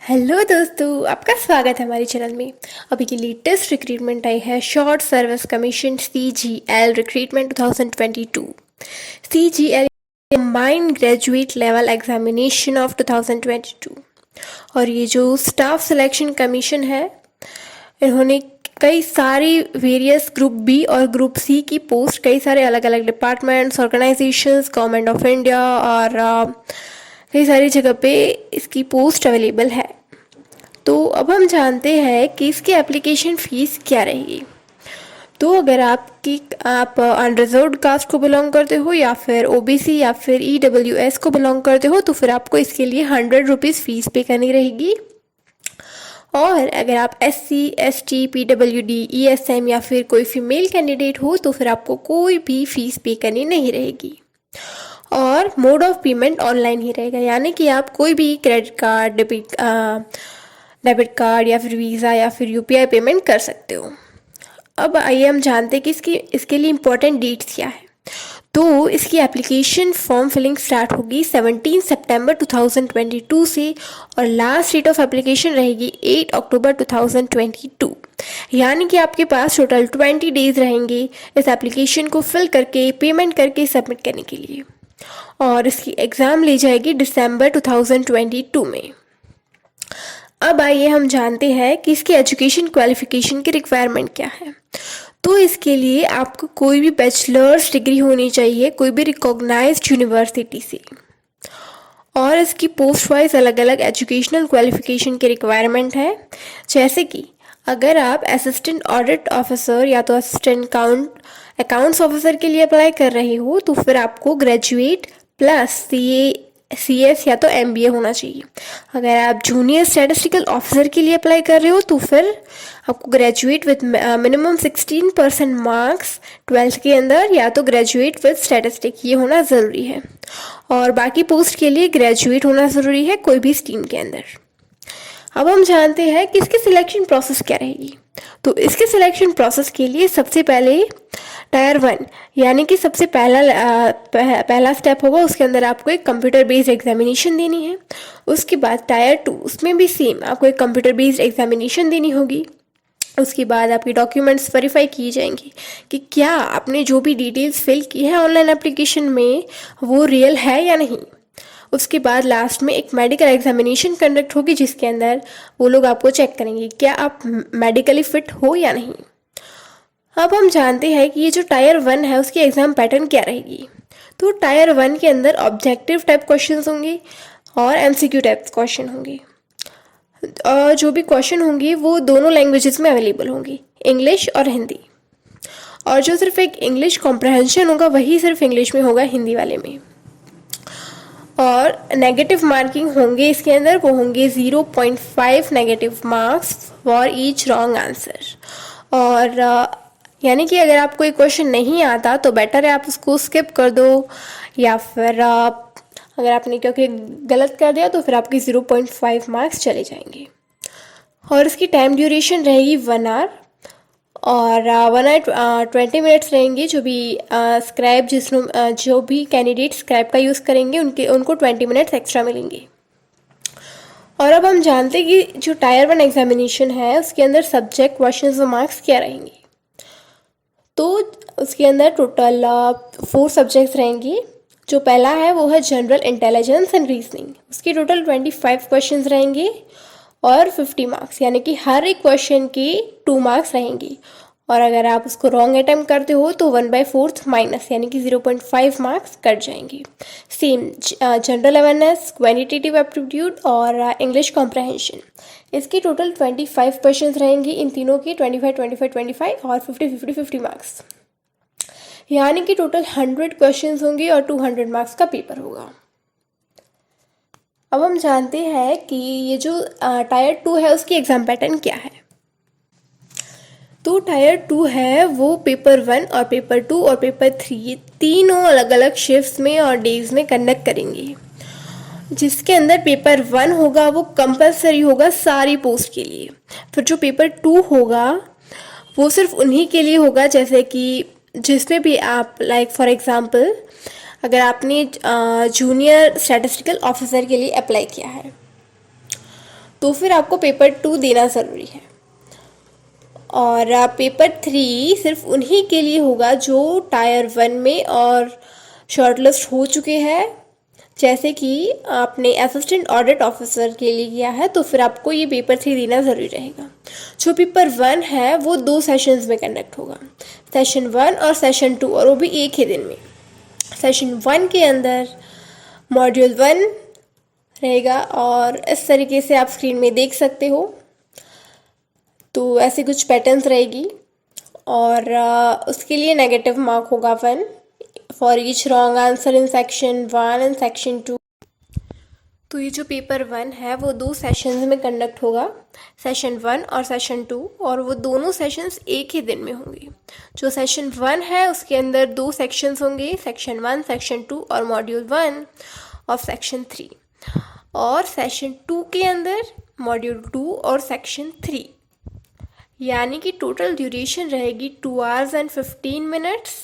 Hello दोस्तों, आपका स्वागत है हमारे चैनल में। अभी की लेटेस्ट रिक्रूटमेंट आई है short service commission CGL recruitment 2022। CGL combined graduate level examination of 2022। और ये जो स्टाफ सिलेक्शन कमीशन है, इन्होंने कई सारी वेरियस ग्रुप बी और ग्रुप सी की पोस्ट कई सारे अलग अलग departments, organisations, government of India और कई सारी जगह पे इसकी पोस्ट अवेलेबल है। तो अब हम जानते हैं कि इसकी एप्लीकेशन फ़ीस क्या रहेगी। तो अगर आप अनरिजर्व्ड कास्ट को बिलोंग करते हो या फिर OBC या फिर EWS को बिलोंग करते हो तो फिर आपको इसके लिए 100 रुपीज़ फ़ीस पे करनी रहेगी। और अगर आप SC ST PWD ESM या फिर कोई फीमेल कैंडिडेट हो तो फिर आपको कोई भी फ़ीस पे करनी नहीं रहेगी। और मोड ऑफ पेमेंट ऑनलाइन ही रहेगा, यानी कि आप कोई भी क्रेडिट कार्ड, डेबिट कार्ड या फिर वीज़ा या फिर UPI पेमेंट कर सकते हो। अब आइए हम जानते हैं कि इसके लिए इम्पोर्टेंट डेट्स क्या है। तो इसकी एप्लीकेशन फॉर्म फिलिंग स्टार्ट होगी 17 सितंबर 2022 से और लास्ट डेट ऑफ एप्लीकेशन रहेगी 8 अक्टूबर 2022। यानी कि आपके पास टोटल 20 डेज रहेंगे इस एप्लीकेशन को फिल करके, पेमेंट करके सबमिट करने के लिए। और इसकी एग्ज़ाम ली जाएगी दिसंबर 2022 में। अब आइए हम जानते हैं कि इसकी एजुकेशन क्वालिफिकेशन की रिक्वायरमेंट क्या है। तो इसके लिए आपको कोई भी बैचलर्स डिग्री होनी चाहिए कोई भी रिकॉग्नाइज्ड यूनिवर्सिटी से। और इसकी पोस्ट वाइज अलग अलग एजुकेशनल क्वालिफिकेशन की रिक्वायरमेंट है, जैसे कि अगर आप असिस्टेंट ऑडिट ऑफिसर या तो असिस्टेंट अकाउंट्स ऑफिसर के लिए अप्लाई कर रहे हो तो फिर आपको ग्रेजुएट प्लस CS या तो MBA होना चाहिए। अगर आप जूनियर स्टैटिस्टिकल ऑफिसर के लिए अप्लाई कर रहे हो तो फिर आपको graduate with minimum 16% marks 12th के अंदर या तो ग्रेजुएट विद स्टैटिस्टिक ये होना ज़रूरी है। और बाकी पोस्ट के लिए ग्रेजुएट होना ज़रूरी है कोई भी स्ट्रीम के अंदर। अब हम जानते हैं कि इसकी सिलेक्शन प्रोसेस क्या रहेगी। तो इसके सिलेक्शन प्रोसेस के लिए सबसे पहले टायर 1 यानी कि सबसे पहला स्टेप होगा, उसके अंदर आपको एक कंप्यूटर बेस्ड एग्जामिनेशन देनी है। उसके बाद टायर 2, उसमें भी सेम आपको एक कंप्यूटर बेस्ड एग्जामिनेशन देनी होगी। उसके बाद आपकी डॉक्यूमेंट्स वेरीफाई किए जाएंगे कि क्या आपने जो भी डिटेल्स फिल की है ऑनलाइन एप्लीकेशन में वो रियल है या नहीं। उसके बाद लास्ट में एक मेडिकल एग्जामिनेशन कंडक्ट होगी जिसके अंदर वो लोग आपको चेक करेंगे क्या आप मेडिकली फिट हो या नहीं। अब हम जानते हैं कि ये जो टायर 1 है उसकी एग्ज़ाम पैटर्न क्या रहेगी। तो टायर 1 के अंदर ऑब्जेक्टिव टाइप क्वेश्चंस होंगे और MCQ टाइप क्वेश्चन होंगे। और जो भी क्वेश्चन होंगे वो दोनों लैंग्वेजेस में अवेलेबल होंगी, इंग्लिश और हिंदी। और जो सिर्फ एक इंग्लिश कॉम्प्रहेंशन होगा वही सिर्फ इंग्लिश में होगा, हिंदी वाले में। और नेगेटिव मार्किंग होंगे इसके अंदर, वो होंगे 0.5 negative marks for each wrong answer. और यानी कि अगर आपको कोई क्वेश्चन नहीं आता तो बेटर है आप उसको स्किप कर दो, या फिर अगर आपने क्योंकि गलत कर दिया तो फिर आपकी 0.5 मार्क्स चले जाएंगे। और इसकी टाइम ड्यूरेशन रहेगी 1 आवर और 1 आवर 20 मिनट्स रहेंगे। जो भी कैंडिडेट स्क्रैब का यूज़ करेंगे उनको 20 मिनट्स एक्स्ट्रा मिलेंगे। और अब हम जानते हैं कि जो टायर 1 एग्जामिनेशन है उसके अंदर सब्जेक्ट क्वेश्चंस और मार्क्स क्या रहेंगे। तो उसके अंदर टोटल 4 सब्जेक्ट्स रहेंगे। जो पहला है वो है जनरल इंटेलिजेंस एंड रीजनिंग, उसके टोटल 25 क्वेश्चंस रहेंगे और 50 मार्क्स, यानी कि हर एक क्वेश्चन के 2 मार्क्स रहेंगे। और अगर आप उसको रॉन्ग अटैम्प्ट करते हो तो 1/4 माइनस, यानी कि 0.5 मार्क्स कट जाएंगे। Same general awareness, quantitative aptitude और इंग्लिश कॉम्प्रहेंशन, इसके टोटल 25 क्वेश्चंस रहेंगे। इन तीनों के 25 25 25 और 50 50 50 मार्क्स, यानी कि टोटल 100 क्वेश्चंस होंगे और 200 मार्क्स का पेपर होगा। अब हम जानते हैं कि ये जो टायर 2 है उसकी एग्ज़ाम पैटर्न क्या है। तो टायर 2 है वो पेपर 1 और पेपर 2 और पेपर 3 तीनों अलग अलग शिफ्ट्स में और डेज में कंडक्ट करेंगे। जिसके अंदर पेपर 1 होगा वो कंपलसरी होगा सारी पोस्ट के लिए। फिर जो पेपर 2 होगा वो सिर्फ उन्हीं के लिए होगा, जैसे कि जिसमें भी आप लाइक फॉर एग्ज़ाम्पल अगर आपने जूनियर स्टैटिस्टिकल ऑफिसर के लिए अप्लाई किया है तो फिर आपको पेपर 2 देना ज़रूरी है। और पेपर 3 सिर्फ उन्हीं के लिए होगा जो टायर 1 में और शॉर्टलिस्ट हो चुके हैं। जैसे कि आपने असिस्टेंट ऑडिट ऑफिसर के लिए किया है तो फिर आपको ये पेपर 3 देना ज़रूरी रहेगा। जो पेपर 1 है वो 2 सेशंस में कंडक्ट होगा, सेशन 1 और सेशन 2, और वो भी एक ही दिन में। सेशन 1 के अंदर मॉड्यूल 1 रहेगा और इस तरीके से आप स्क्रीन में देख सकते हो। तो ऐसे कुछ पैटर्न्स रहेगी और उसके लिए नेगेटिव मार्क होगा 1 for each wrong answer in section 1 and section 2। तो ये जो पेपर 1 है वो 2 सेशंस में कंडक्ट होगा, सेशन 1 और सेशन 2, और वो दोनों सेशंस एक ही दिन में होंगे। जो सेशन 1 है उसके अंदर 2 सेक्शंस होंगे, सेक्शन 1, सेक्शन 2 और मॉड्यूल 1 और सेक्शन 3। और सेशन 2 के अंदर मॉड्यूल 2 और सेक्शन 3, यानी कि टोटल ड्यूरेशन रहेगी 2 hours and 15 minutes,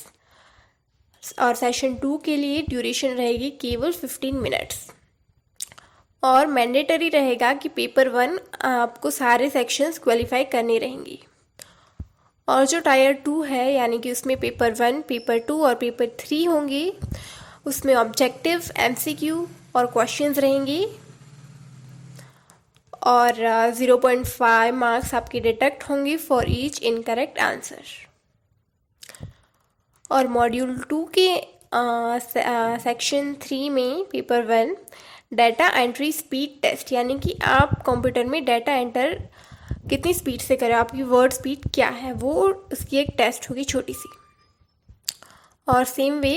और सेशन 2 के लिए ड्यूरेशन रहेगी केवल 15 मिनट्स। और मैंडेटरी रहेगा कि पेपर 1 आपको सारे सेक्शंस क्वालिफाई करने रहेंगी। और जो टायर 2 है यानी कि उसमें पेपर 1, पेपर 2 और पेपर 3 होंगे, उसमें ऑब्जेक्टिव, MCQ और क्वेश्चंस रहेंगी और 0.5 मार्क्स आपके डिडक्ट होंगे फॉर ईच इनकरेक्ट आंसर। और मॉड्यूल 2 के सेक्शन 3 में paper 1 data entry speed test, यानी कि आप कंप्यूटर में डाटा एंटर कितनी स्पीड से करें, आपकी वर्ड स्पीड क्या है, वो उसकी एक टेस्ट होगी छोटी सी। और सेम वे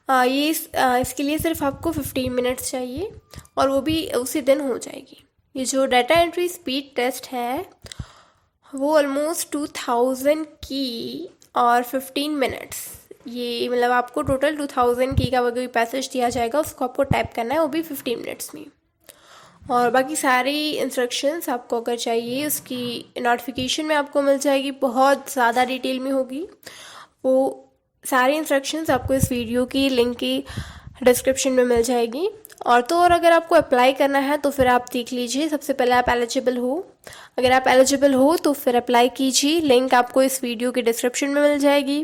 इसके लिए सिर्फ आपको 15 मिनट्स चाहिए और वो भी उसी दिन हो जाएगी। ये जो डाटा एंट्री स्पीड टेस्ट है वो ऑलमोस्ट 2000 की और 15 मिनट्स, ये मतलब आपको टोटल 2000 की का कोई पैसेज दिया जाएगा, उसको आपको टाइप करना है, वो भी 15 मिनट्स में। और बाकी सारी इंस्ट्रक्शंस आपको अगर चाहिए उसकी नोटिफिकेशन में आपको मिल जाएगी, बहुत ज़्यादा डिटेल में होगी। वो सारी इंस्ट्रक्शंस आपको इस वीडियो की लिंक की डिस्क्रिप्शन में मिल जाएगी। और तो और अगर आपको अप्लाई करना है तो फिर आप देख लीजिए, सबसे पहले आप एलिजिबल हो, अगर आप एलिजिबल हो तो फिर अप्लाई कीजिए, लिंक आपको इस वीडियो के डिस्क्रिप्शन में मिल जाएगी।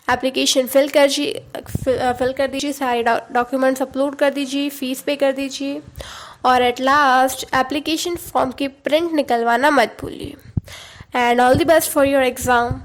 एप्लीकेशन फिल कर दीजिए, सारे डॉक्यूमेंट्स अपलोड कर दीजिए, फ़ीस पे कर दीजिए और एट लास्ट एप्लीकेशन फॉर्म की प्रिंट निकलवाना मत भूलिए। And all the best for your exam.